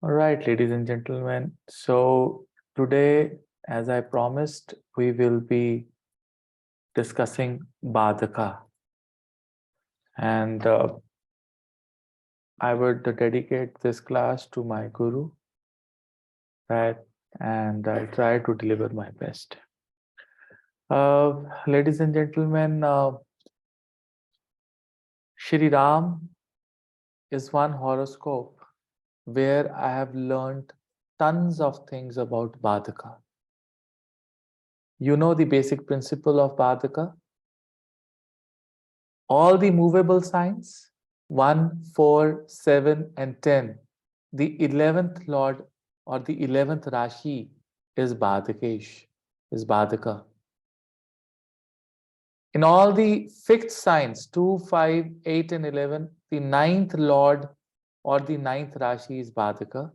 All right, ladies and gentlemen. So today, as I promised, we will be discussing Badaka. And I would dedicate this class to my guru, right? And I'll try to deliver my best. Ladies and gentlemen, Shri Ram is one horoscope where I have learned tons of things about Badaka. You know the basic principle of Badaka? All the movable signs 1, 4, 7, and 10, the 11th Lord or the 11th Rashi is Badakesh, is Badaka. In all the fixed signs 2, 5, 8, and 11, the 9th Lord or the 9th Rashi is Badaka.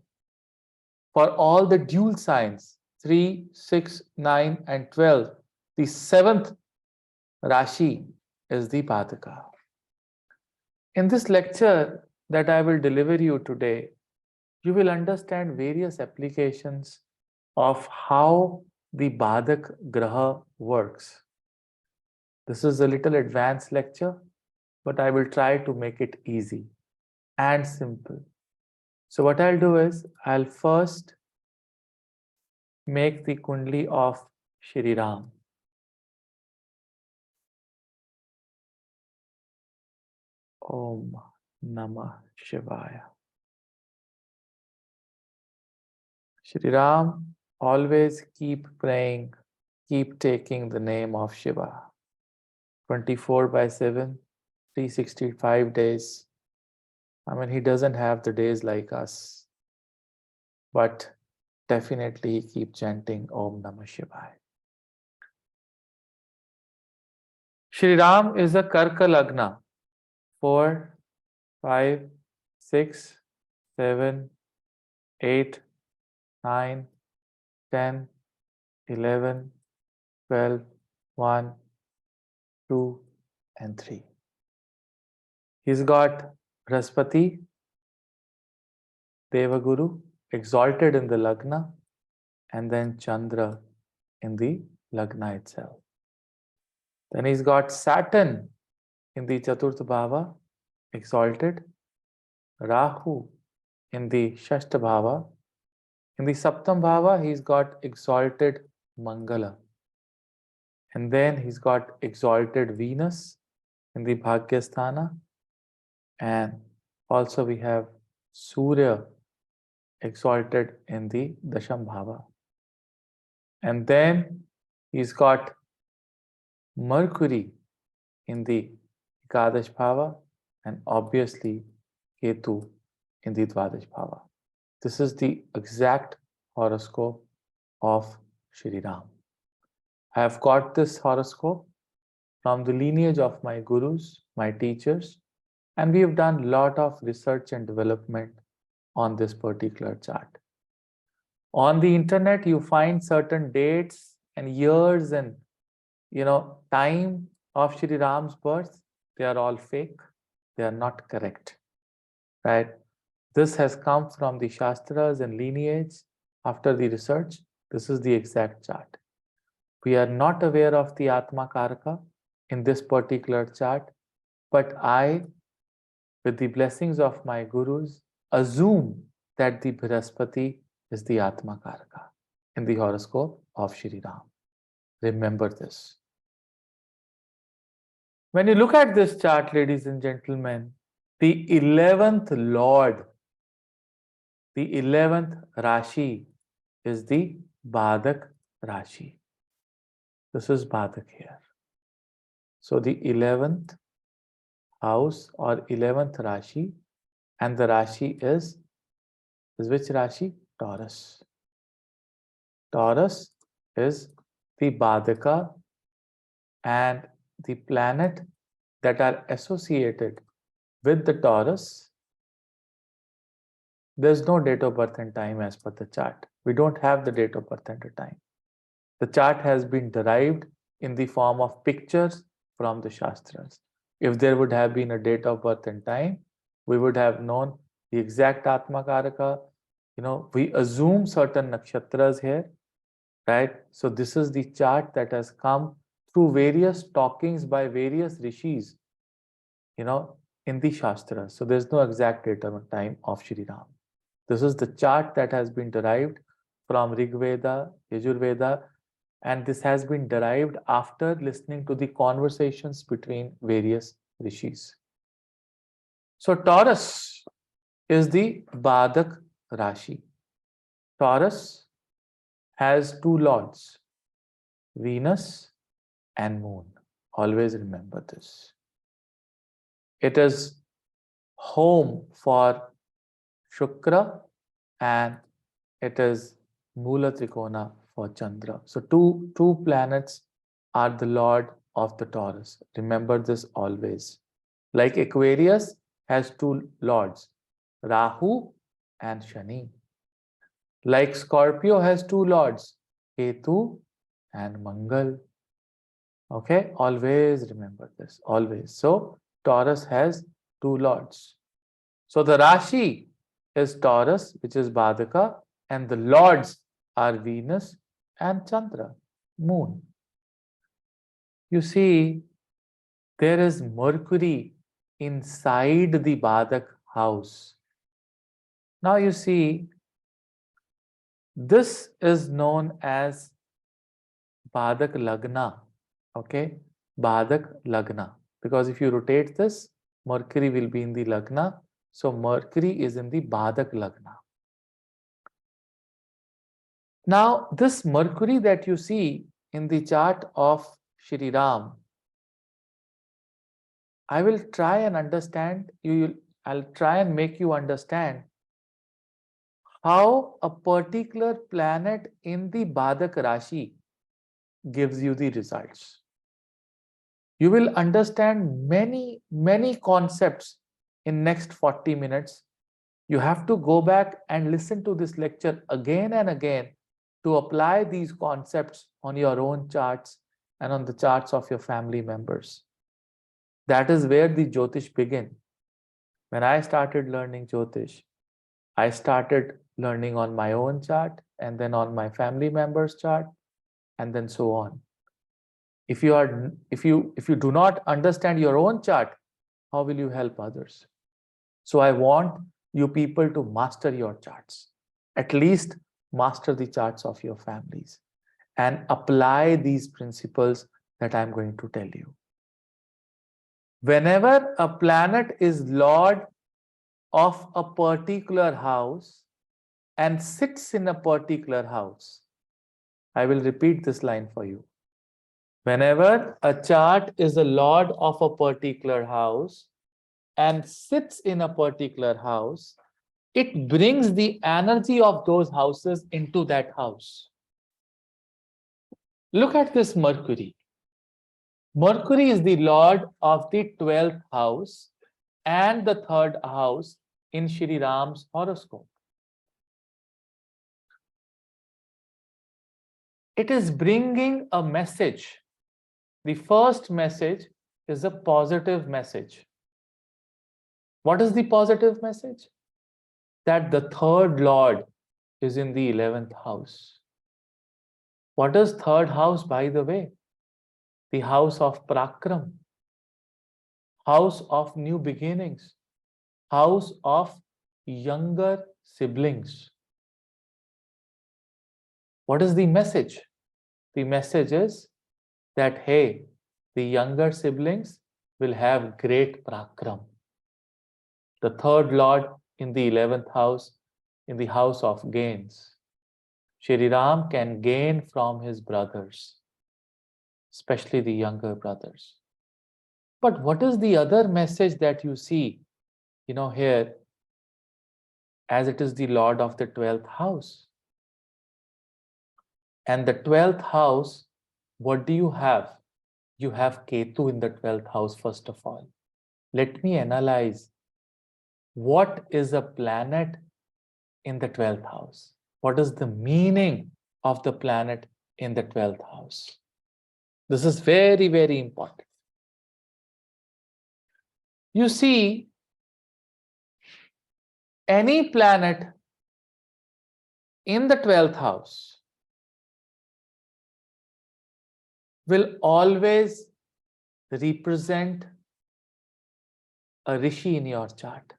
For all the dual signs 3, 6, 9, and 12, the 7th Rashi is the Badaka. In this lecture that I will deliver you today, you will understand various applications of how the Badak Graha works. This is a little advanced lecture, but I will try to make it easy and simple. So what I'll do is, I'll first make the Kundli of Shri Ram. Om Namah Shivaya. Shri Ram, always keep praying, keep taking the name of Shiva. 24/7, 365 days. I mean, he doesn't have the days like us, but definitely he keeps chanting Om Namah Shivaya. Shri Ram is a Karka Lagna. 4, 5, 6, 7, 8, 9, 10, 11, 12, 1, 2, and 3. He's got Brahaspati, Devaguru, exalted in the Lagna, and then Chandra in the Lagna itself. Then he's got Saturn in the Chaturtha Bhava, exalted, Rahu in the Shashta Bhava. In the Saptam Bhava, he's got exalted Mangala. And then he's got exalted Venus in the Bhagyasthana. And also we have Surya exalted in the Dasham Bhava. And then he's got Mercury in the Ekadash Bhava, and obviously Ketu in the Dvadash Bhava. This is the exact horoscope of Shri Ram. I have got this horoscope from the lineage of my gurus, my teachers, and we have done a lot of research and development on this particular chart. On the internet, you find certain dates and years and time of Shri Ram's birth. They are all fake. They are not correct, right? This has come from the Shastras and lineage after the research. This is the exact chart. We are not aware of the Atma Karaka in this particular chart, but I, with the blessings of my gurus, assume that the Brihaspati is the Atma Karaka in the horoscope of Shri Ram. Remember this. When you look at this chart, ladies and gentlemen, the 11th Lord, the 11th Rashi is the Badak Rashi. This is Badak here. So the 11th house or 11th Rashi, and the Rashi is which Rashi? Taurus. Taurus is the Badaka, and the planet that are associated with the Taurus, there's no date of birth and time as per the chart. We don't have the date of birth and the time. The chart has been derived in the form of pictures from the Shastras. If there would have been a date of birth and time, we would have known the exact Atma Karaka, we assume certain nakshatras here, right? So this is the chart that has come through various talkings by various rishis, in the Shastras. So there's no exact date or time of Shri Ram. This is the chart that has been derived from Rig Veda, Yajurveda, and this has been derived after listening to the conversations between various rishis. So Taurus is the Badak Rashi. Taurus has two lords, Venus and Moon. Always remember this. It is home for Shukra and it is Mula Trikona for Chandra. So two planets are the lord of the Taurus. Remember this always. Like Aquarius has two lords, Rahu and Shani. Like Scorpio has two lords, Ketu and Mangal. Okay, always remember this, always. So Taurus has two lords. So the Rashi is Taurus, which is Badaka, and the lords are Venus and Chandra, Moon. You see, there is Mercury inside the Badak house. Now you see, this is known as Badak Lagna. Okay, Badak Lagna. Because if you rotate this, Mercury will be in the Lagna. So Mercury is in the Badak Lagna. Now, this Mercury that you see in the chart of Shri Ram, I will try and understand, I'll try and make you understand how a particular planet in the Badak Rashi gives you the results. You will understand many, many concepts in next 40 minutes. You have to go back and listen to this lecture again and again to apply these concepts on your own charts and on the charts of your family members. That is where the Jyotish began. When I started learning Jyotish, I started learning on my own chart and then on my family members' chart and then so on. If you do not understand your own chart, how will you help others? So I want you people to master your charts. At least master the charts of your families and apply these principles that I'm going to tell you. Whenever a planet is lord of a particular house and sits in a particular house, I will repeat this line for you. Whenever a chart is a lord of a particular house and sits in a particular house, it brings the energy of those houses into that house. Look at this Mercury. Mercury is the lord of the 12th house and the 3rd house in Shri Ram's horoscope. It is bringing a message. The first message is a positive message. What is the positive message? That the 3rd lord is in the 11th house. What is 3rd house, by the way? The house of Prakram, house of new beginnings, house of younger siblings. What is the message? The message is that, hey, the younger siblings will have great Prakram. The 3rd lord in the 11th house, in the house of gains. Shri Ram can gain from his brothers, especially the younger brothers. But what is the other message that you see, here, as it is the lord of the 12th house? And the 12th house, what do you have? You have Ketu in the 12th house, first of all. Let me analyze. What is a planet in the 12th house? What is the meaning of the planet in the 12th house? This is very, very important. You see, any planet in the 12th house will always represent a rishi in your chart.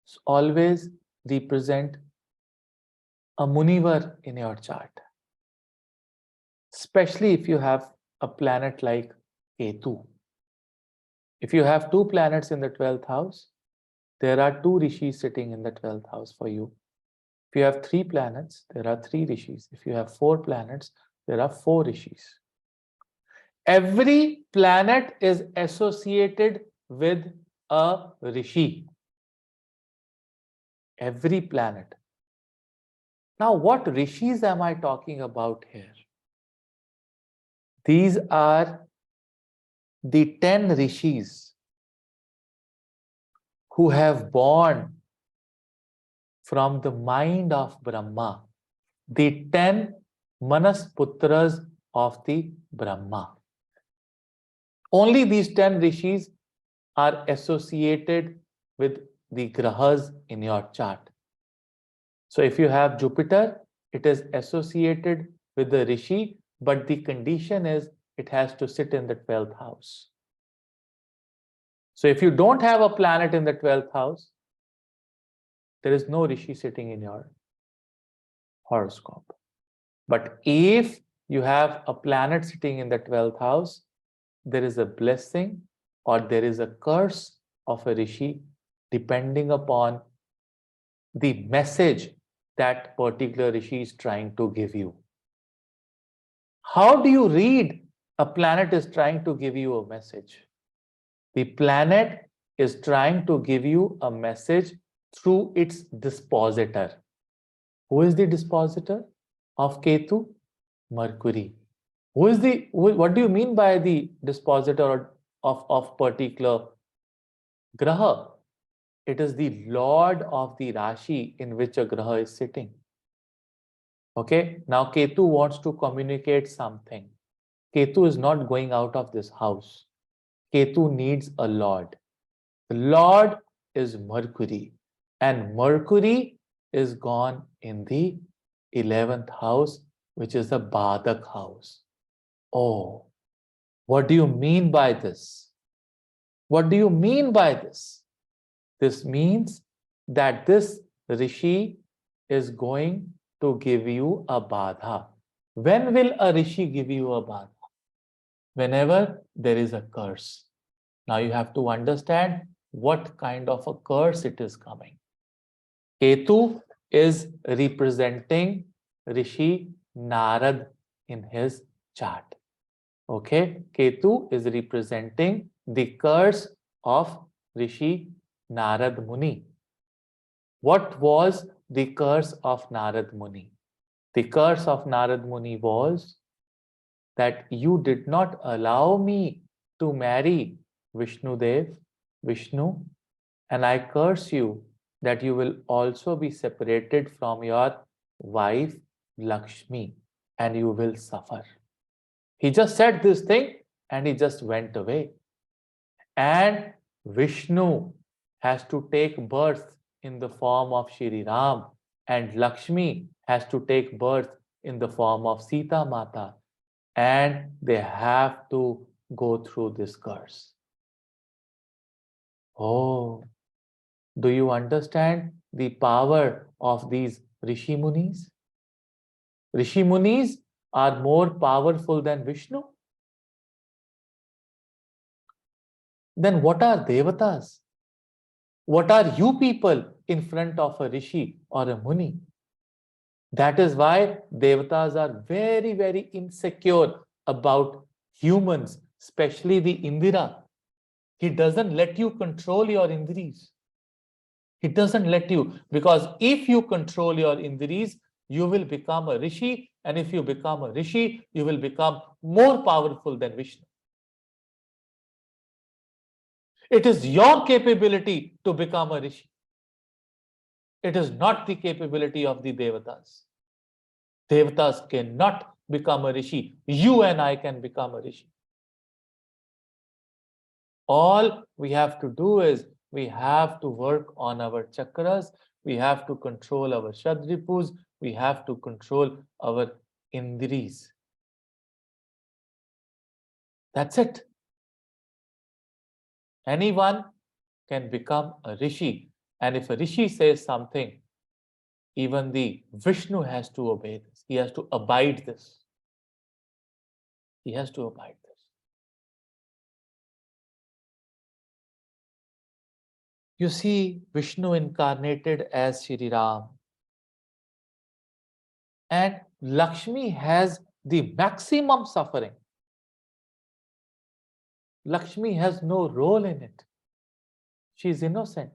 So always represent a munivar in your chart, especially if you have a planet like Ketu. If you have two planets in the 12th house, there are two rishis sitting in the 12th house for you. If you have three planets, there are three rishis. If you have four planets, there are four rishis. Every planet is associated with a rishi. Every planet. Now, what rishis am I talking about here? These are the 10 rishis who have born from the mind of Brahma, the 10 Manasputras of the Brahma. Only these 10 rishis are associated with the grahas in your chart. So if you have Jupiter, it is associated with the rishi, but the condition is it has to sit in the 12th house. So if you don't have a planet in the 12th house, there is no rishi sitting in your horoscope. But if you have a planet sitting in the 12th house, there is a blessing or there is a curse of a rishi depending upon the message that particular rishi is trying to give you. How do you read a planet is trying to give you a message? The planet is trying to give you a message through its dispositor. Who is the dispositor of Ketu? Mercury. What do you mean by the dispositor of particular graha? It is the lord of the Rashi in which a graha is sitting. Okay, now Ketu wants to communicate something. Ketu is not going out of this house. Ketu needs a lord. The lord is Mercury, and Mercury is gone in the 11th house, which is the Badak house. Oh, what do you mean by this? What do you mean by this? This means that this rishi is going to give you a badha. When will a rishi give you a badha? Whenever there is a curse. Now you have to understand what kind of a curse it is coming. Ketu is representing Rishi Narad in his chart. Okay, Ketu is representing the curse of Rishi Narad Muni. What was the curse of Narad Muni? The curse of Narad Muni was that you did not allow me to marry Vishnu, and I curse you that you will also be separated from your wife Lakshmi and you will suffer. He just said this thing and he just went away. And Vishnu has to take birth in the form of Shri Ram, and Lakshmi has to take birth in the form of Sita Mata, and they have to go through this curse. Oh, do you understand the power of these Rishi Munis? Rishi Munis are more powerful than Vishnu. Then what are Devatas? What are you people in front of a Rishi or a Muni? That is why Devatas are very, very insecure about humans, especially the Indira. He doesn't let you control your Indris. He doesn't let you, because if you control your Indris, you will become a Rishi, and if you become a Rishi, you will become more powerful than Vishnu. It is your capability to become a Rishi. It is not the capability of the Devatas. Devatas cannot become a Rishi. You and I can become a Rishi. All we have to do is we have to work on our chakras. We have to control our Shadripus. We have to control our indris. That's it. Anyone can become a rishi. And if a rishi says something, even the Vishnu has to obey this. He has to abide this. He has to abide this. You see Vishnu incarnated as Shri Ram. And Lakshmi has the maximum suffering. Lakshmi has no role in it. She is innocent.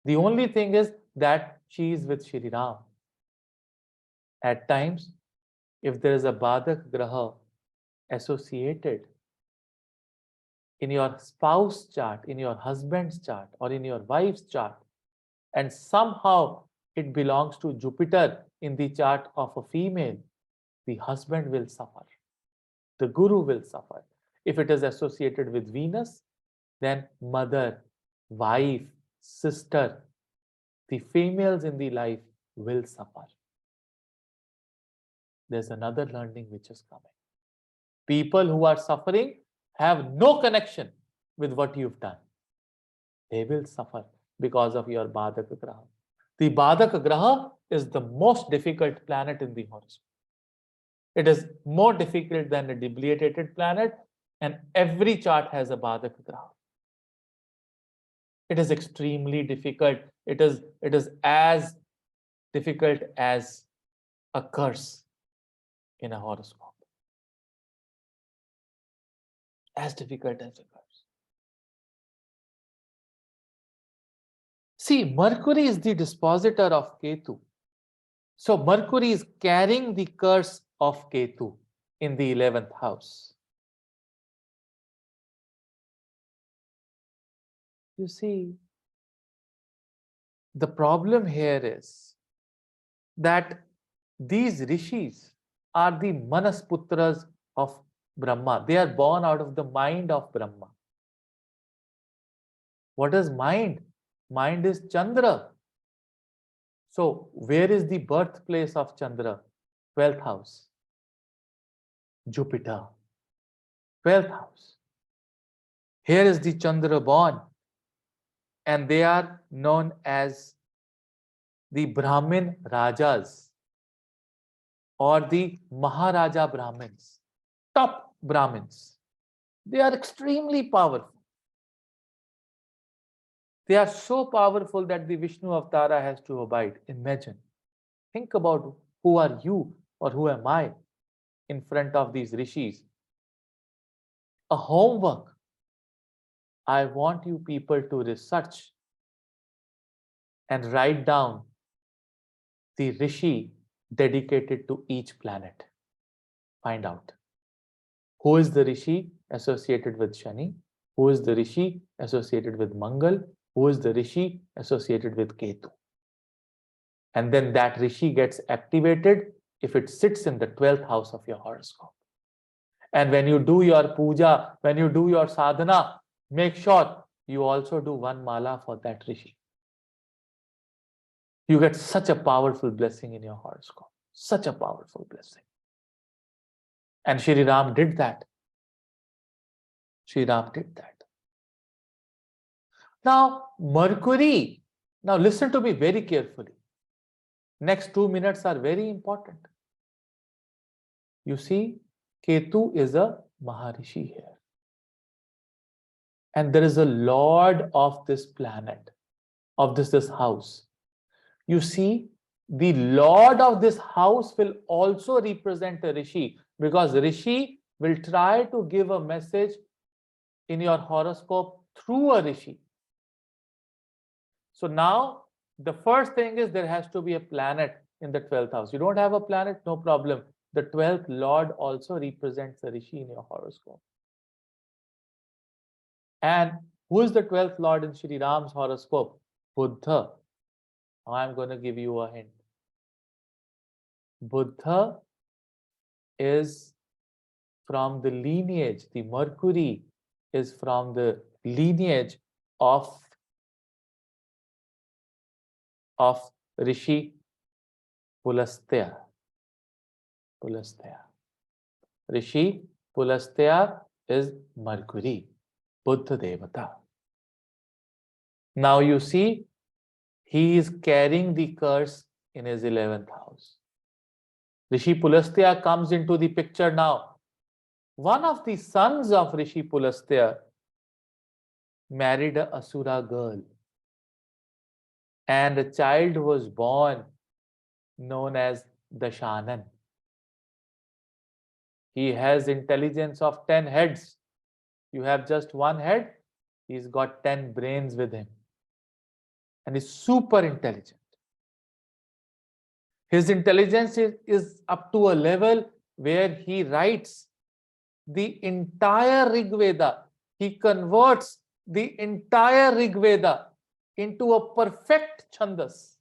The only thing is that she is with Shri Ram. At times, if there is a Badak Graha associated in your spouse chart, in your husband's chart, or in your wife's chart, and somehow it belongs to Jupiter in the chart of a female, the husband will suffer. The guru will suffer. If it is associated with Venus, then mother, wife, sister, the females in the life will suffer. There's another learning which is coming. People who are suffering have no connection with what you've done. They will suffer because of your Badaka Graha. The Badaka Graha is the most difficult planet in the horoscope. It is more difficult than a debilitated planet, and every chart has a Badaka Graha. It is extremely difficult. It is as difficult as a curse in a horoscope. As difficult as a curse. See, Mercury is the dispositor of Ketu. So Mercury is carrying the curse of Ketu in the 11th house. You see, the problem here is that these rishis are the Manasputras of Brahma. They are born out of the mind of Brahma. What is mind? Mind is Chandra. So where is the birthplace of Chandra? 12th house. Jupiter. 12th house. Here is the Chandra born, and they are known as the Brahmin Rajas or the Maharaja Brahmins, top Brahmins. They are extremely powerful. They are so powerful that the Vishnu Avatara has to abide. Imagine. Think about who are you or who am I in front of these rishis. A homework. I want you people to research and write down the rishi dedicated to each planet. Find out. Who is the rishi associated with Shani? Who is the rishi associated with Mangal? Who is the rishi associated with Ketu? And then that rishi gets activated if it sits in the 12th house of your horoscope. And when you do your puja, when you do your sadhana, make sure you also do one mala for that rishi. You get such a powerful blessing in your horoscope. Such a powerful blessing. And Shri Ram did that. Shri Ram did that. Now, Mercury, now listen to me very carefully. Next 2 minutes are very important. You see, Ketu is a Maharishi here. And there is a lord of this planet, of this house. You see, the lord of this house will also represent a rishi, because rishi will try to give a message in your horoscope through a rishi. So now the first thing is there has to be a planet in the 12th house. You don't have a planet, no problem. The 12th lord also represents a rishi in your horoscope. And who is the 12th lord in Shri Ram's horoscope? Buddha. Now I'm going to give you a hint. Buddha is from the lineage, the Mercury is from the lineage of Rishi Pulastya. Pulastya. Rishi Pulastya is Mercury, Buddha Devata. Now you see, he is carrying the curse in his 11th house. Rishi Pulastya comes into the picture now. One of the sons of Rishi Pulastya married a Asura girl, and a child was born known as Dashanan. He has intelligence of 10 heads. You have just one head, he's got 10 brains with him. And he's super intelligent. His intelligence is up to a level where he writes the entire Rig Veda. He converts the entire Rig Veda into a perfect Chandas.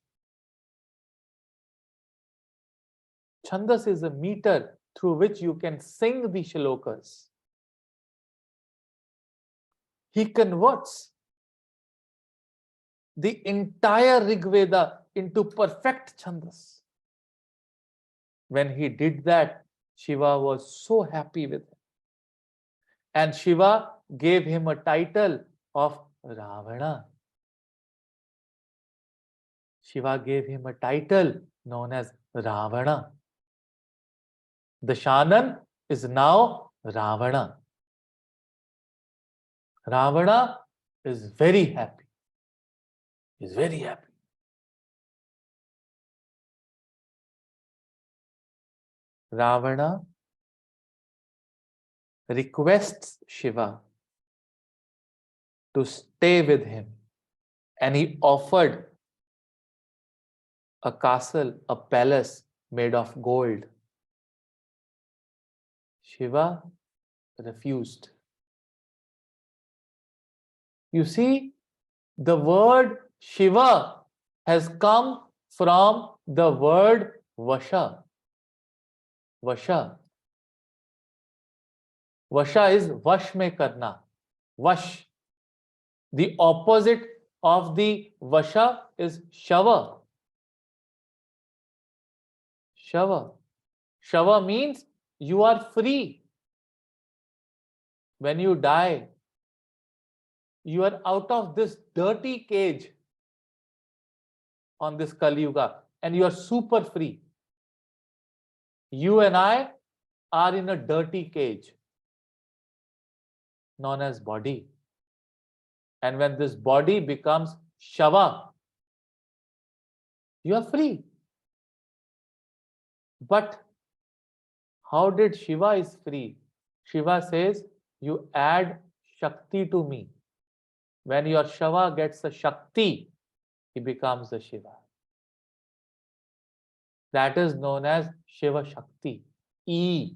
Chandas is a meter through which you can sing the shlokas. He converts the entire Rig Veda into perfect Chandas. When he did that, Shiva was so happy with him. And Shiva gave him a title of Ravana. Shiva gave him a title known as Ravana. Dashanan is now Ravana. Ravana is very happy. He's very happy. Ravana requests Shiva to stay with him, and he offered a castle, a palace made of gold. Shiva refused. You see, the word Shiva has come from the word Vasha. Vasha. Vasha is vash mein karna. Vash. The opposite of the Vasha is Shava. Shava. Shava means you are free. When you die, you are out of this dirty cage on this Kali Yuga, and you are super free. You and I are in a dirty cage known as body. And when this body becomes Shava, you are free. But how did Shiva is free? Shiva says, you add Shakti to me. When your Shava gets a Shakti, he becomes a Shiva. That is known as Shiva Shakti. E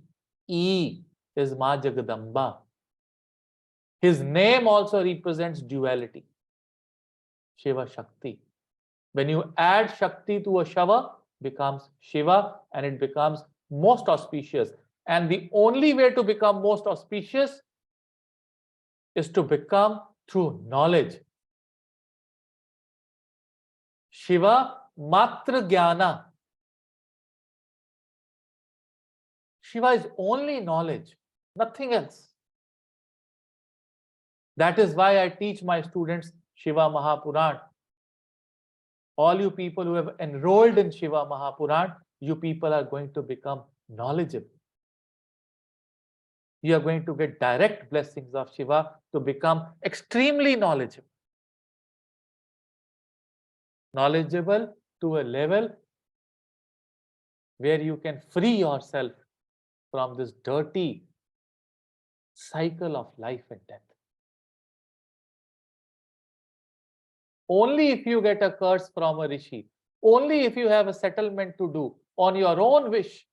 is Ma Jagadamba. His name also represents duality. Shiva Shakti. When you add Shakti to a Shava, becomes Shiva, and it becomes most auspicious. And the only way to become most auspicious is to become through knowledge. Shiva Matra Jnana. Shiva is only knowledge, nothing else. That is why I teach my students Shiva Mahapuran. All you people who have enrolled in Shiva Mahapuran, you people are going to become knowledgeable. You are going to get direct blessings of Shiva to become extremely knowledgeable. Knowledgeable to a level where you can free yourself from this dirty cycle of life and death. Only if you get a curse from a rishi, only if you have a settlement to do on your own wish,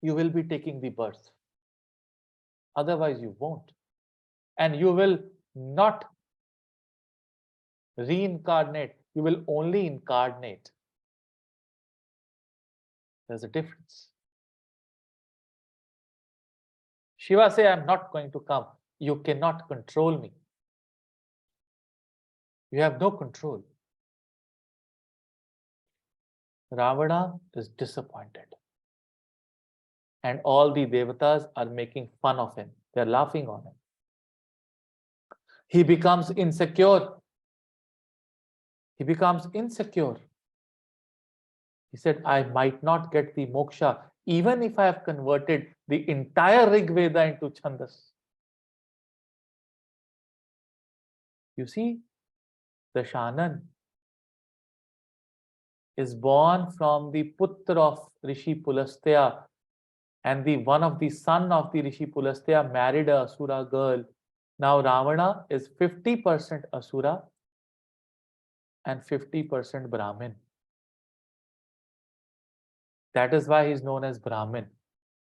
you will be taking the birth. Otherwise, you won't. And you will not reincarnate, you will only incarnate. There's a difference. Shiva says, I'm not going to come. You cannot control me. You have no control. Ravana is disappointed. And all the devatas are making fun of him. They're laughing on him. He becomes insecure. He becomes insecure. He said, I might not get the moksha even if I have converted the entire Rig Veda into Chandas. You see, Dashanan is born from the putra of Rishi Pulastya, and the one of the son of the Rishi Pulastya married a Asura girl. Now Ravana is 50% Asura and 50% Brahmin. That is why he is known as Brahmin.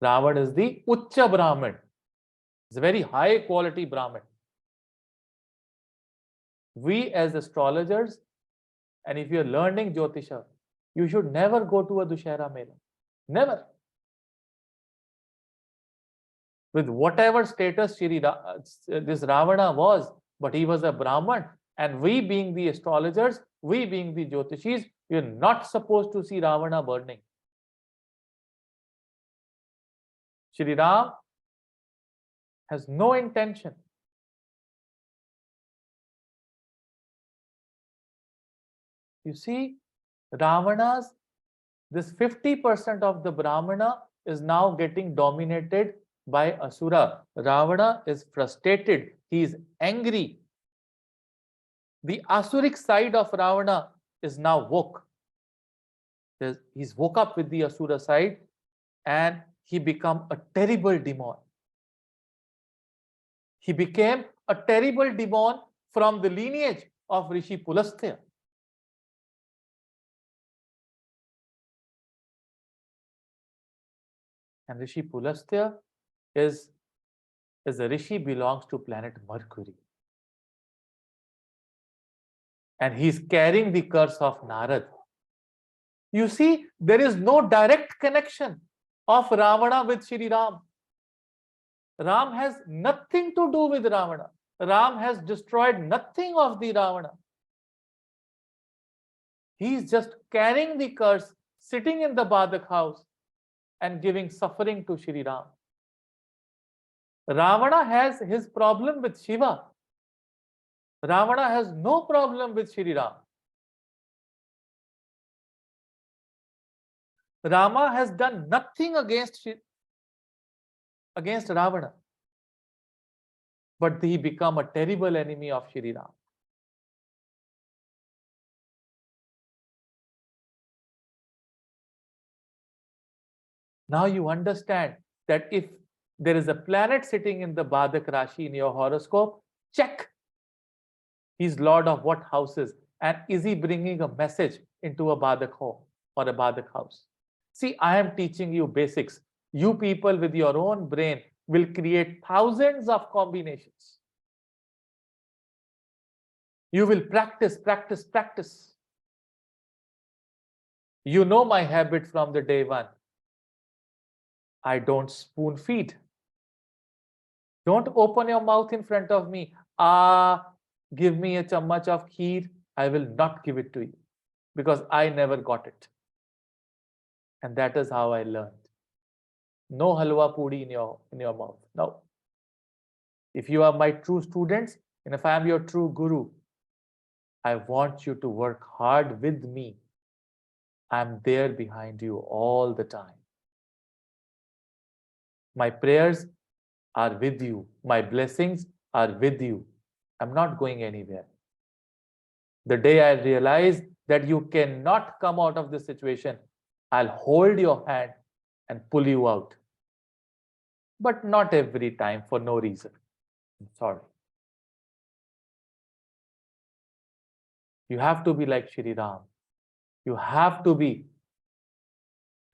Ravana is the Ucha Brahmin. It's a very high quality Brahmin. We as astrologers, and if you're learning Jyotisha, you should never go to a Dussehra Mela. Never. With whatever status this Ravana was, but he was a Brahman, and we being the astrologers, we being the Jyotishis, you're not supposed to see Ravana burning. Shri Ram has no intention. You see, Ravana's, this 50% of the Brahmana is now getting dominated by Asura. Ravana is frustrated. He is angry. The Asuric side of Ravana is now woke. He's woke up with the Asura side and he became a terrible demon. He became a terrible demon from the lineage of Rishi Pulastya. And Rishi Pulastya is a Rishi, belongs to planet Mercury. And he's carrying the curse of Narad. You see, there is no direct connection of Ravana with Shri Ram. Ram has nothing to do with Ravana. Ram has destroyed nothing of the Ravana. He is just carrying the curse, sitting in the Badak house and giving suffering to Shri Ram. Ravana has his problem with Shiva. Ravana has no problem with Shri Ram. Rama has done nothing against Ravana, but he became a terrible enemy of Shri Ram. Now you understand that if there is a planet sitting in the Badak Rashi in your horoscope, check he's lord of what houses and is he bringing a message into a Badak home or a Badak house. See, I am teaching you basics. You people with your own brain will create thousands of combinations. You will practice, practice, practice. You know my habit from the day one. I don't spoon feed. Don't open your mouth in front of me. Give me a chammach of kheer. I will not give it to you because I never got it. And that is how I learned. No halwa puri in your mouth. No. If you are my true students, and if I am your true guru, I want you to work hard with me. I'm there behind you all the time. My prayers are with you. My blessings are with you. I'm not going anywhere. The day I realize that you cannot come out of this situation, I'll hold your hand and pull you out. But not every time for no reason. I'm sorry. You have to be like Shri Ram. You have to be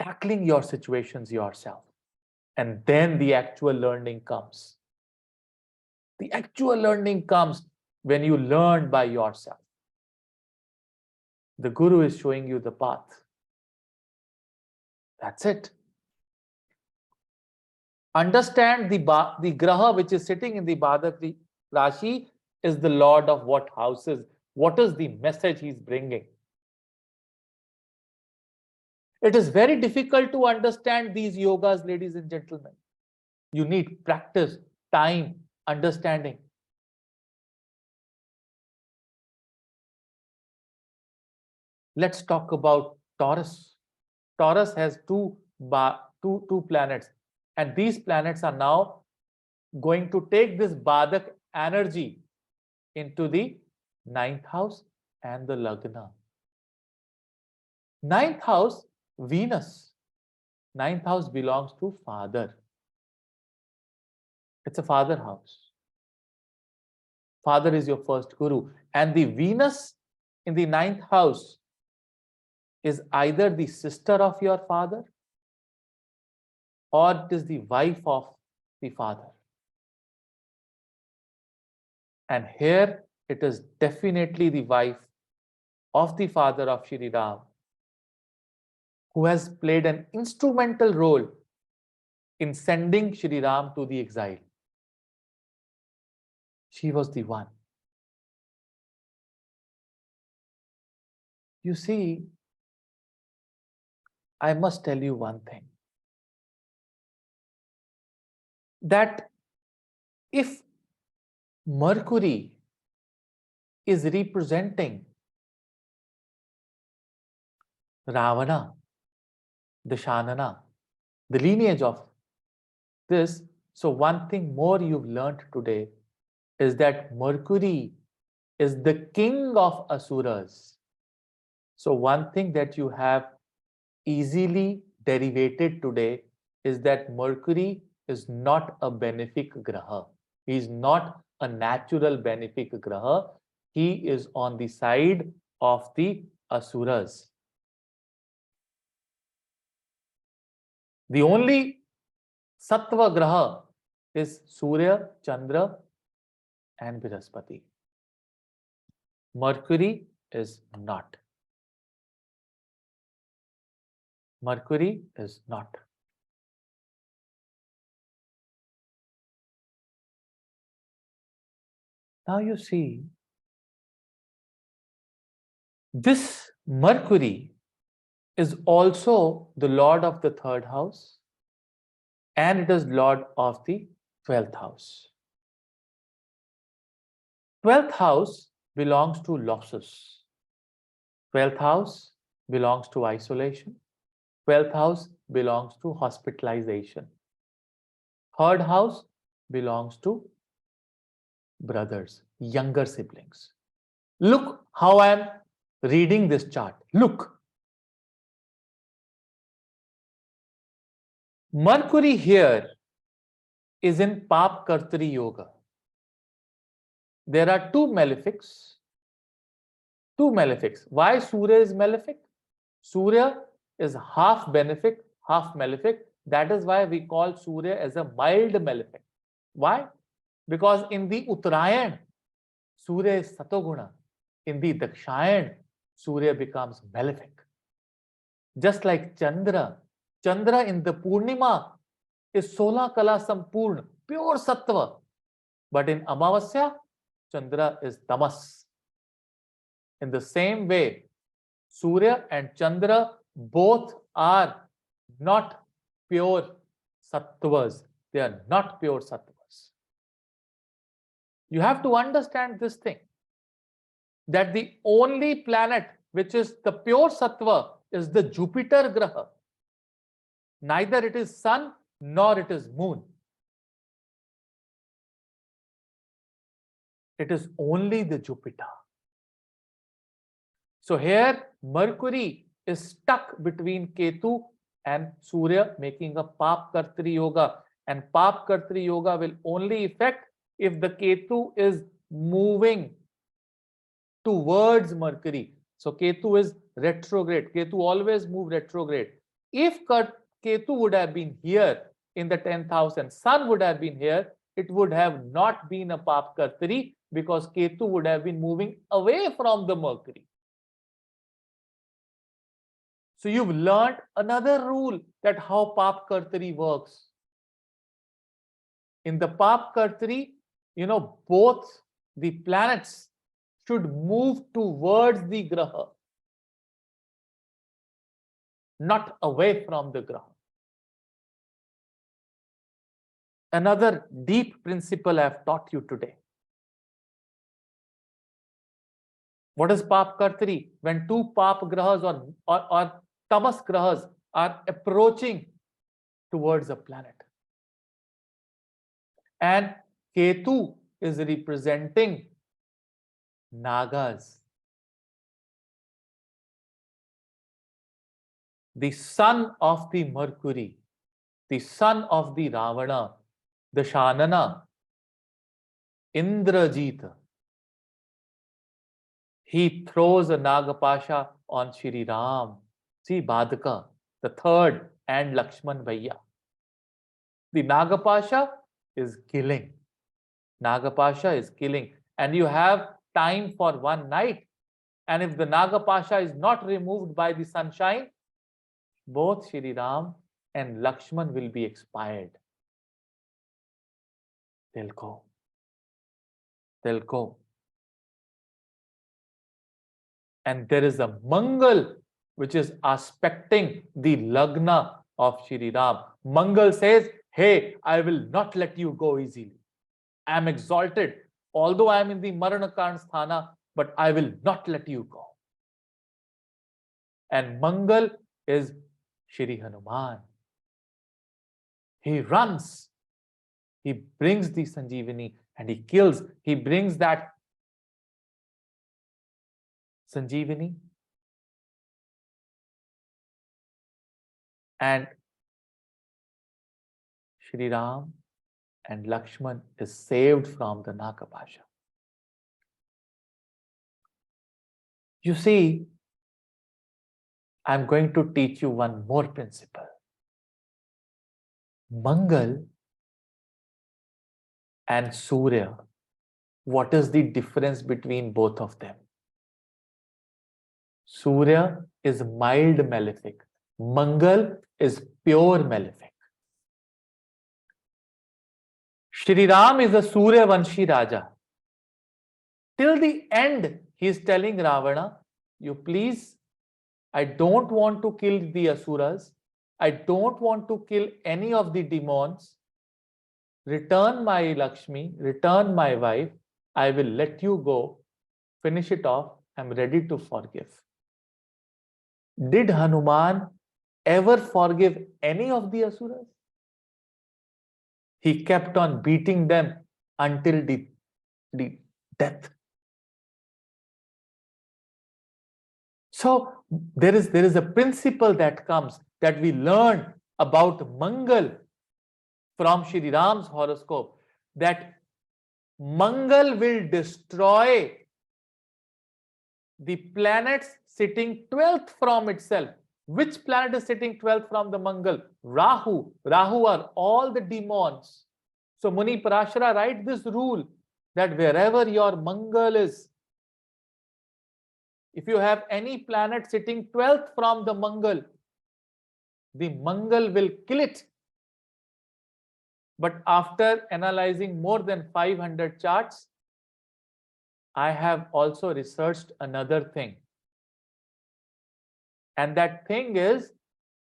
tackling your situations yourself. And then the actual learning comes. The actual learning comes when you learn by yourself. The Guru is showing you the path. That's it. Understand the Graha which is sitting in the Badak Rashi is the Lord of what houses. What is the message he's bringing? It is very difficult to understand these yogas, ladies and gentlemen. You need practice, time, understanding. Let's talk about Taurus. Taurus has two planets, and these planets are now going to take this Badak energy into the ninth house and the Lagna. Ninth house, Venus. Ninth house belongs to father. It's a father house. Father is your first guru. And the Venus in the ninth house is either the sister of your father or it is the wife of the father. And here it is definitely the wife of the father of Shri Ram, who has played an instrumental role in sending Shri Ram to the exile. She was the one. You see, I must tell you one thing. That if Mercury is representing Ravana, Dashanana, the lineage of this, so one thing more you've learned today is that Mercury is the king of Asuras. So one thing that you have easily derivated today is that Mercury is not a benefic graha. He is not a natural benefic graha. He is on the side of the Asuras. The only Sattva graha is Surya, Chandra, and Brihaspati. Mercury is not. Mercury is not. Now you see, this Mercury is also the lord of the third house and it is lord of the 12th house. 12th house belongs to losses. 12th house belongs to isolation. 12th house belongs to hospitalization. Third house belongs to brothers, younger siblings. Look how I am reading this chart. Look. Mercury here is in Pap Kartri Yoga. There are two malefics. Two malefics. Why Surya is malefic? Surya is half benefic, half malefic. That is why we call Surya as a mild malefic. Why? Because in the Uttarayan, Surya is Satoguna. In the Dakshayan, Surya becomes malefic. Just like Chandra. Chandra in the Purnima is Sola Kala Sampurna, pure Sattva. But in Amavasya, Chandra is Tamas. In the same way, Surya and Chandra both are not pure Sattvas. They are not pure Sattvas. You have to understand this thing, that the only planet which is the pure Sattva is the Jupiter Graha. Neither it is sun nor it is moon. It is only the Jupiter. So here Mercury is stuck between Ketu and Surya, making a Pap Kartri Yoga. And Pap Kartri Yoga will only affect if the Ketu is moving towards Mercury. So Ketu is retrograde. Ketu always move retrograde. If Ketu would have been here in the 10th house and Sun would have been here, it would have not been a Pap Kartri because Ketu would have been moving away from the Mercury. So you've learned another rule that how Pap Kartri works. In the Pap Kartri, both the planets should move towards the Graha. not away from the ground. Another deep principle I have taught you today. What is Pap Kartri? When two Pap Grahas or Tamas Grahas are approaching towards a planet. And Ketu is representing Nagas. The son of the Mercury, the son of the Ravana, the Shanana, Indrajita. He throws a Nagapasha on Shri Ram. See, Badaka, the third, and Lakshman Bhaiya. The Nagapasha is killing. Nagapasha is killing. And you have time for one night. And if the Nagapasha is not removed by the sunshine, both Shri Ram and Lakshman will be expired. They'll go. They'll go. And there is a Mangal which is aspecting the Lagna of Shri Ram. Mangal says, hey, I will not let you go easily. I am exalted, although I am in the Maranakarn Sthana, but I will not let you go. And Mangal is Shri Hanuman. He runs. He brings the Sanjeevani and he kills. He brings that Sanjeevani and Shri Ram and Lakshman is saved from the Nagapasha. You see, I'm going to teach you one more principle. Mangal and Surya, what is the difference between both of them? Surya is mild malefic. Mangal is pure malefic. Shri Ram is a Surya Vanshi Raja. Till the end, he is telling Ravana, you please, I don't want to kill the Asuras. I don't want to kill any of the demons. Return my Lakshmi, return my wife. I will let you go. Finish it off. I'm ready to forgive. Did Hanuman ever forgive any of the Asuras? He kept on beating them until the death. So there is a principle that comes that we learn about Mangal from Shri Ram's horoscope, that Mangal will destroy the planets sitting 12th from itself. Which planet is sitting 12th from the Mangal? Rahu. Rahu are all the demons. So Muni Parashara writes this rule that wherever your Mangal is, if you have any planet sitting 12th from the Mangal will kill it. But after analyzing more than 500 charts, I have also researched another thing. And that thing is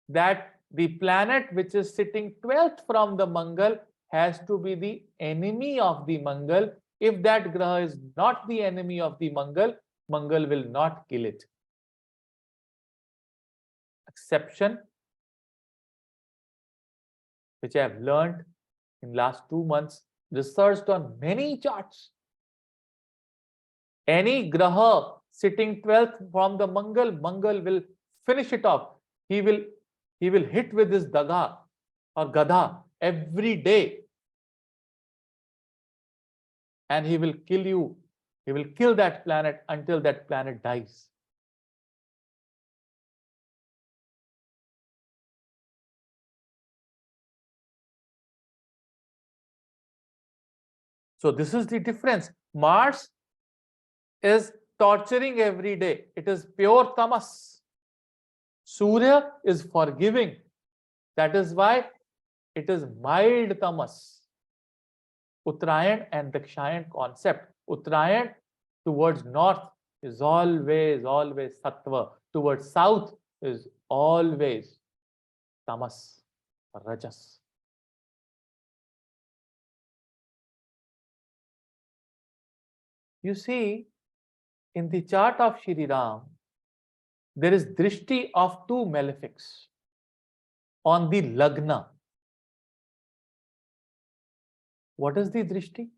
that the planet which is sitting 12th from the Mangal has to be the enemy of the Mangal. If that Graha is not the enemy of the Mangal, Mangal will not kill it. Exception, which I have learned in last 2 months, researched on many charts. Any Graha sitting 12th from the Mangal, Mangal will finish it off. He will hit with his daga or gadha every day. And he will kill you. He will kill that planet until that planet dies. So this is the difference. Mars is torturing every day. It is pure tamas. Surya is forgiving. That is why it is mild tamas. Uttarayan and Dakshayan concept. Uttarayan towards north is always sattva. Towards south is always tamas, rajas. You see, in the chart of Shri Ram, there is drishti of two malefics on the lagna. What is the drishti?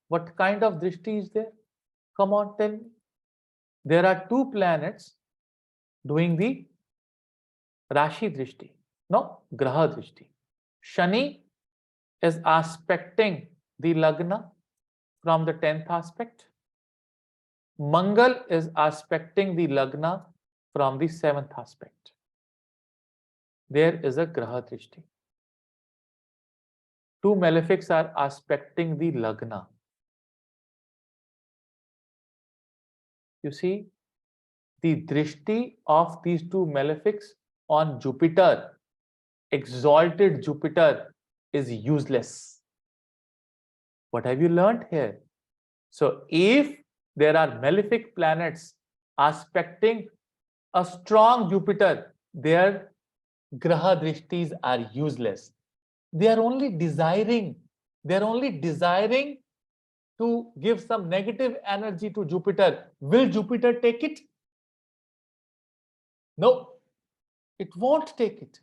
What kind of drishti is there? Come on, tell me. There are two planets doing the Rashi drishti. No, Graha drishti. Shani is aspecting the lagna from the 10th aspect. Mangal is aspecting the lagna from the 7th aspect. There is a Graha drishti. Two malefics are aspecting the lagna. You see, the drishti of these two malefics on Jupiter, exalted Jupiter, is useless. What have you learned here? So if there are malefic planets aspecting a strong Jupiter, their graha drishtis are useless. They are only desiring to give some negative energy to Jupiter. Will Jupiter take it? No, it won't take it.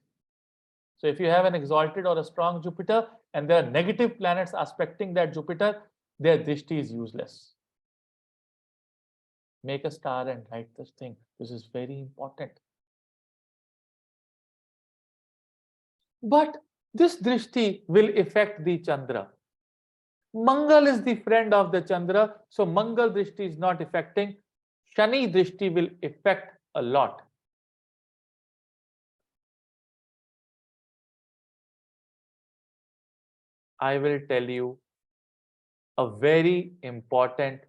So if you have an exalted or a strong Jupiter and there are negative planets aspecting that Jupiter, their drishti is useless. Make a star and write this thing. This is very important. But this drishti will affect the Chandra. Mangal is the friend of the Chandra, so Mangal drishti is not affecting. Shani drishti will affect a lot. I will tell you a very important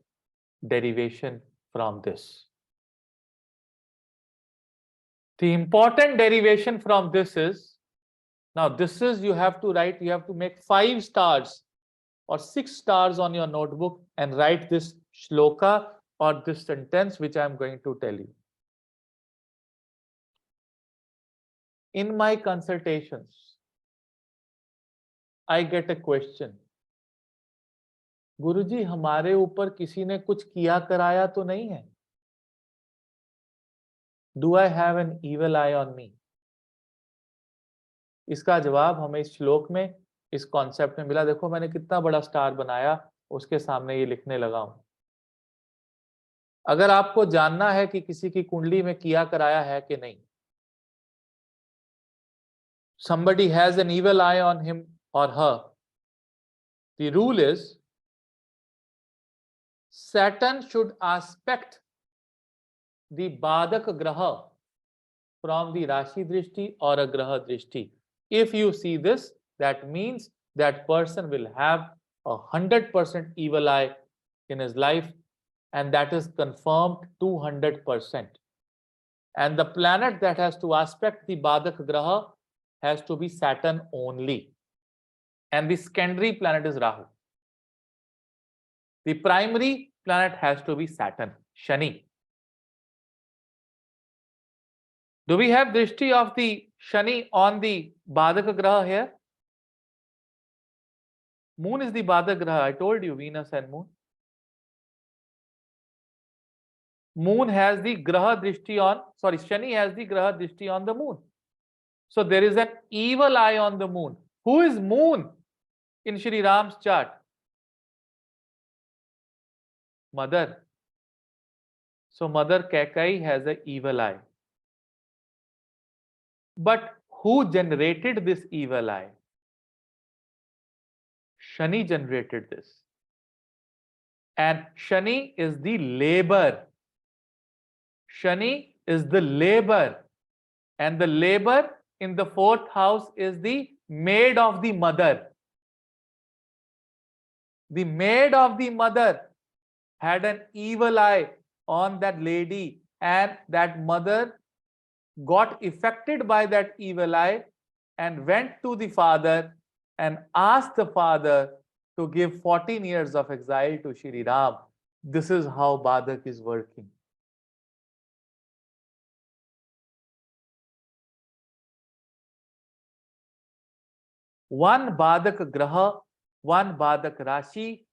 derivation from this. The important derivation from this is, now this is, you have to write, you have to make 5 stars or 6 stars on your notebook and write this shloka or this sentence which I am going to tell you. In my consultations, I get a question. गुरुजी, हमारे ऊपर किसी ने कुछ किया कराया तो नहीं है? Do I have an evil eye on me? इसका जवाब हमें इस श्लोक में, इस कॉन्सेप्ट में मिला. देखो मैंने कितना बड़ा स्टार बनाया, उसके सामने ये लिखने लगा हूं. अगर आपको जानना है कि किसी की कुंडली में किया कराया है कि नहीं, somebody has an evil eye on him or her, the rule is Saturn should aspect the Badak Graha from the Rashi Drishti or a Graha Drishti. If you see this, that means that person will have 100% evil eye in his life, and that is confirmed 200%. And the planet that has to aspect the Badak Graha has to be Saturn only. And the secondary planet is Rahu. The primary planet has to be Saturn, Shani. Do we have drishti of the Shani on the Badaka Graha here? Moon is the Badaka Graha. I told you, Venus and Moon. Moon has the Graha drishti on, sorry, Shani has the Graha drishti on the Moon. So there is an evil eye on the Moon. Who is Moon in Shri Ram's chart? Mother. So Mother Kaikai has an evil eye. But who generated this evil eye? Shani generated this. And Shani is the labor. Shani is the labor. And the labor in the 4th house is the maid of the mother. The maid of the mother had an evil eye on that lady, and that mother got affected by that evil eye and went to the father and asked the father to give 14 years of exile to Shri Ram. This is how Badak is working. One Badak Graha, one Badak Rashi,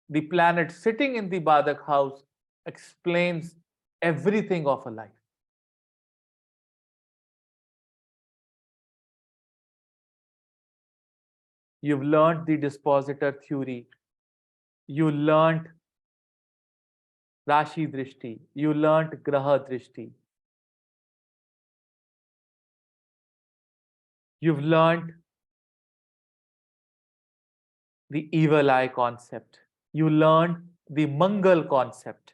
the planet sitting in the Badak house explains everything of a life. You've learned the dispositor theory. You learned Rashi Drishti. You learned Graha Drishti. You've learned the evil eye concept. You learned the Mangal concept.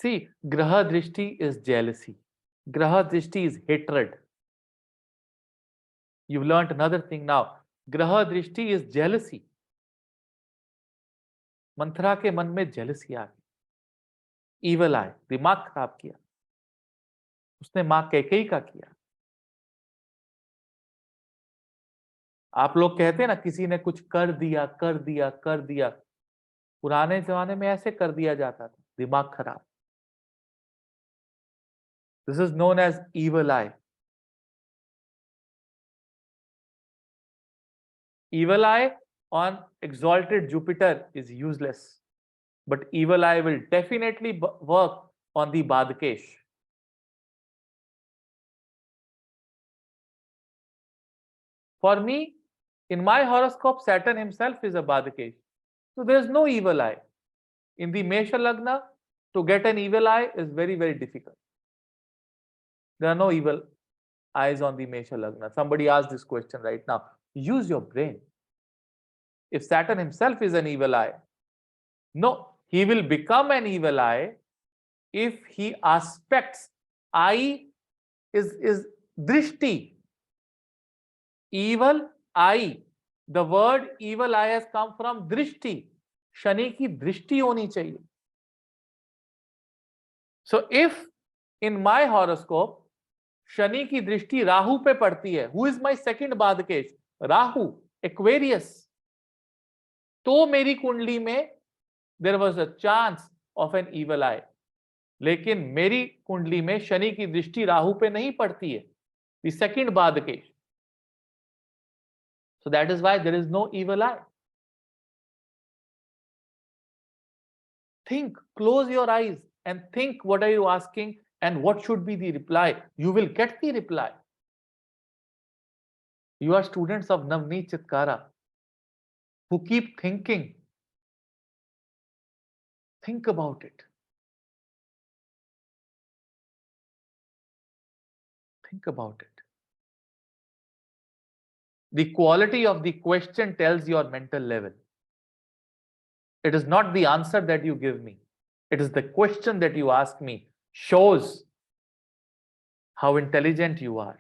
See, Graha Drishti is jealousy. Graha Drishti is hatred. You've learned another thing now. Graha Drishti is jealousy. Manthara के मन में jealousy आ गई, evil आए, दिमाग खराब किया, उसने मां कैकेयी का किया। आप लोग कहते हैं ना किसी ने कुछ कर दिया कर दिया कर दिया, पुराने जमाने में ऐसे कर दिया जाता था, दिमाग खराब। This is known as evil eye. Evil eye on exalted Jupiter is useless, but evil eye will definitely work on the Badkesh. For me, in my horoscope, Saturn himself is a Badkesh. So there's no evil eye. In the Mesha Lagna, to get an evil eye is very, very difficult. There are no evil eyes on the Mesha Lagna. Somebody asked this question right now. Use your brain. If Saturn himself is an evil eye, no, he will become an evil eye if he aspects. Eye is drishti. Evil eye. The word evil eye has come from drishti. Shani की दृष्टि होनी चाहिए. So if in my horoscope Shani की दृष्टि राहु पे पड़ती है, who is my second बादकेश? Rahu, Aquarius. तो मेरी कुंडली में there was a chance of an evil eye. लेकिन मेरी कुंडली में शनि की दृष्टि राहु पे नहीं पड़ती है, the second बादकेश. So that is why there is no evil eye. Think, close your eyes and think what are you asking and what should be the reply. You will get the reply. You are students of Navneet Chitkara who keep thinking. Think about it. Think about it. The quality of the question tells your mental level. It is not the answer that you give me. It is the question that you ask me shows how intelligent you are.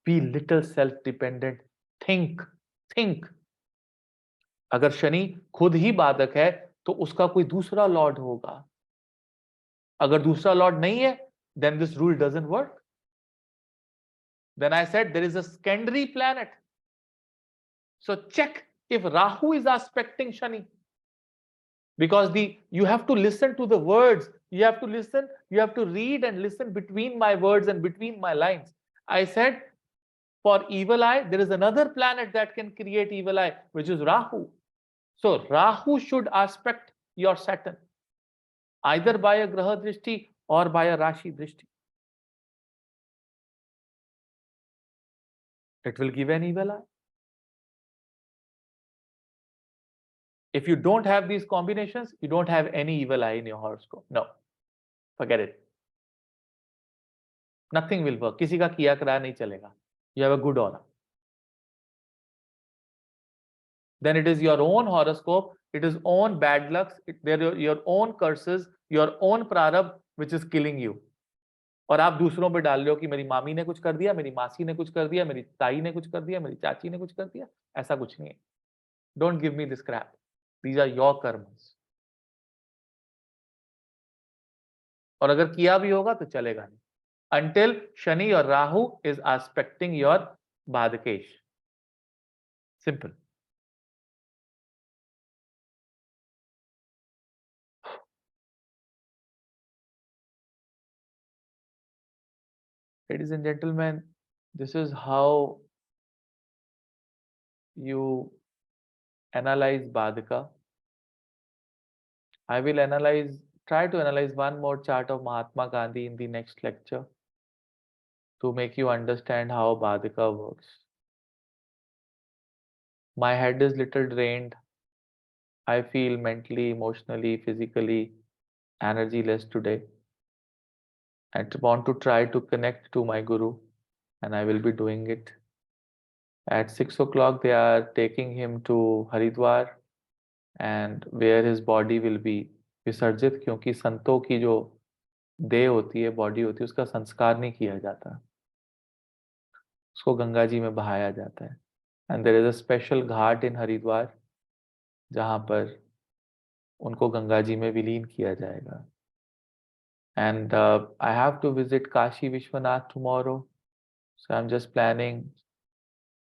Be little self-dependent. Think. अगर शनि खुद ही बाधक है तो उसका कोई दूसरा Lord होगा. अगर दूसरा लॉर्ड नहीं है, then this rule doesn't work. Then I said there is a secondary planet. So check if Rahu is aspecting Shani. Because you have to listen to the words. You have to listen, you have to read and listen between my words and between my lines. I said for evil eye, there is another planet that can create evil eye, which is Rahu. So Rahu should aspect your Saturn, either by a Graha Drishti or by a Rashi Drishti. It will give an evil eye. If you don't have these combinations, you don't have any evil eye in your horoscope. No, forget it. Nothing will work. किसी का किया कराया नहीं चलेगा. You have a good aura. Then it is your own horoscope, it is own bad lucks, there are your own curses, your own prarabdh which is killing you. और आप दूसरों पे डाल रहे हो कि मेरी मामी ने कुछ कर दिया, मेरी मासी ने कुछ कर दिया, मेरी ताई ने कुछ कर दिया, मेरी चाची ने कुछ कर दिया. ऐसा कुछ नहीं है. Don't give me this crap. These are your karmas. और अगर किया भी होगा तो चलेगा नहीं. Until Shani or Rahu is aspecting your Badkesh. Simple. Ladies and gentlemen, this is how you analyze Badika. I will try to analyze one more chart of Mahatma Gandhi in the next lecture to make you understand how Badika works. My head is little drained. I feel mentally, emotionally, physically energyless today. I want to try to connect to my Guru, and I will be doing it. At 6 o'clock, they are taking him to Haridwar, and where his body will be विसर्जित, क्योंकि संतों की जो देह होती है, body होती है, उसका संस्कार नहीं किया जाता, उसको गंगा जी में बहाया जाता है. And there is a special ghat in Haridwar जहां पर उनको गंगा जी में विलीन किया जाएगा. And I have to visit Kashi Vishwanath tomorrow, so I'm just planning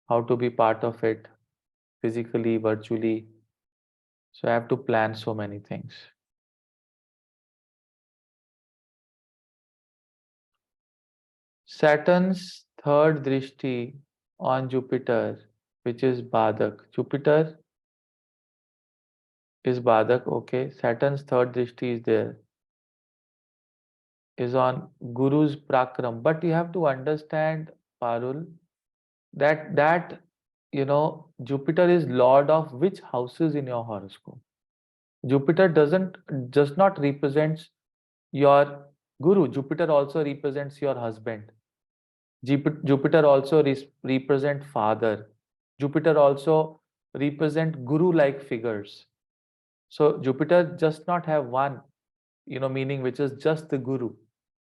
how to be part of it physically, virtually. So I have to plan so many things. Saturn's third drishti on Jupiter, which is Badak. Jupiter is Badak, okay. Saturn's third drishti is there, is on Guru's Prakram. But you have to understand, Parul, that Jupiter is lord of which houses in your horoscope. Jupiter does not represents your Guru. Jupiter also represents your husband. Jupiter also represent father. Jupiter also represent guru-like figures. So Jupiter does not have one, meaning which is just the guru.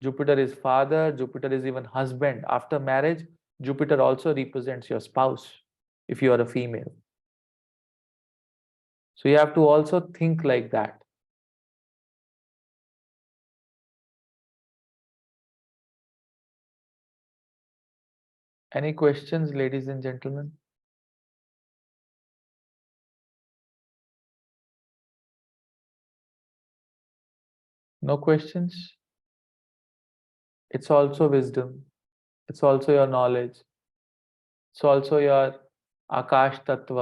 Jupiter is father. Jupiter is even husband. After marriage, Jupiter also represents your spouse if you are a female. So you have to also think like that. Any questions, ladies and gentlemen? No questions? It's also wisdom. It's also your knowledge. It's also your आकाश तत्व.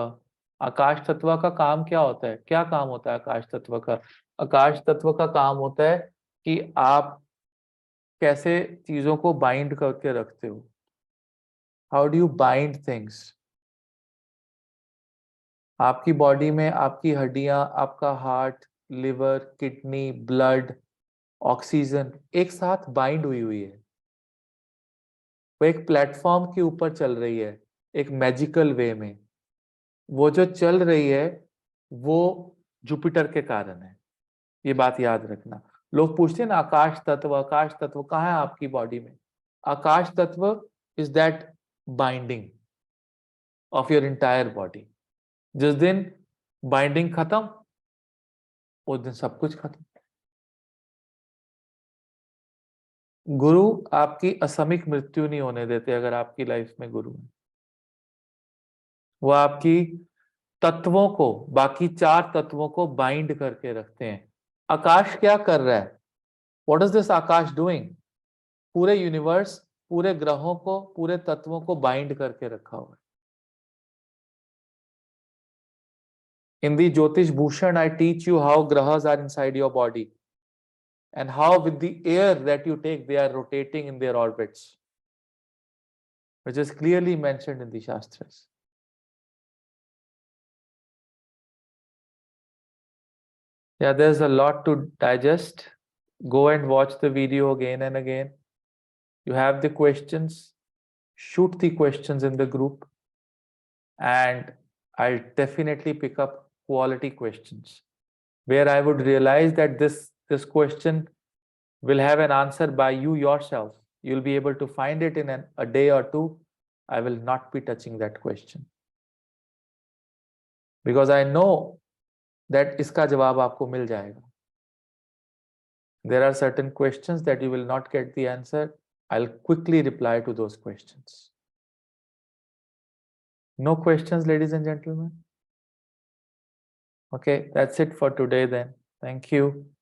आकाश तत्व का काम क्या होता है? क्या काम होता है आकाश तत्व का? आकाश तत्व का काम होता है कि आप कैसे चीजों को बाइंड करके रखते हो. How do you bind things? आपकी बॉडी में आपकी हड्डियां, आपका heart, liver, kidney, blood, oxygen एक साथ बाइंड हुई हुई है. वो एक प्लेटफॉर्म के ऊपर चल रही है, एक मैजिकल वे में. वो जो चल रही है वो जुपिटर के कारण है. ये बात याद रखना. लोग पूछते हैं ना आकाश तत्व कहाँ है आपकी बॉडी में? आकाश तत्व is that binding of your entire body. जिस दिन बाइंडिंग खत्म, उस दिन सब कुछ खत्म. गुरु आपकी असमिक मृत्यु नहीं होने देते. अगर आपकी लाइफ में गुरु है, वो आपकी तत्वों को, बाकी 4 तत्वों को बाइंड करके रखते हैं. आकाश क्या कर रहा है? What is this Akash doing? पूरे यूनिवर्स, पूरे ग्रहों को, पूरे तत्वों को बाइंड करके रखा हुआ है. In the Jyotish Bhushan, I teach you how grahas are inside your body and how with the air that you take, they are rotating in their orbits, which is clearly mentioned in the Shastras. Yeah, there's a lot to digest. Go and watch the video again and again. You have the questions, shoot the questions in the group, and I'll definitely pick up quality questions where I would realize that this question will have an answer by you yourself. You'll be able to find it in a day or two. I will not be touching that question because I know that iska jawab aapko mil jayega. There are certain questions that you will not get the answer. I'll quickly reply to those questions. No questions, ladies and gentlemen? Okay, that's it for today then. Thank you.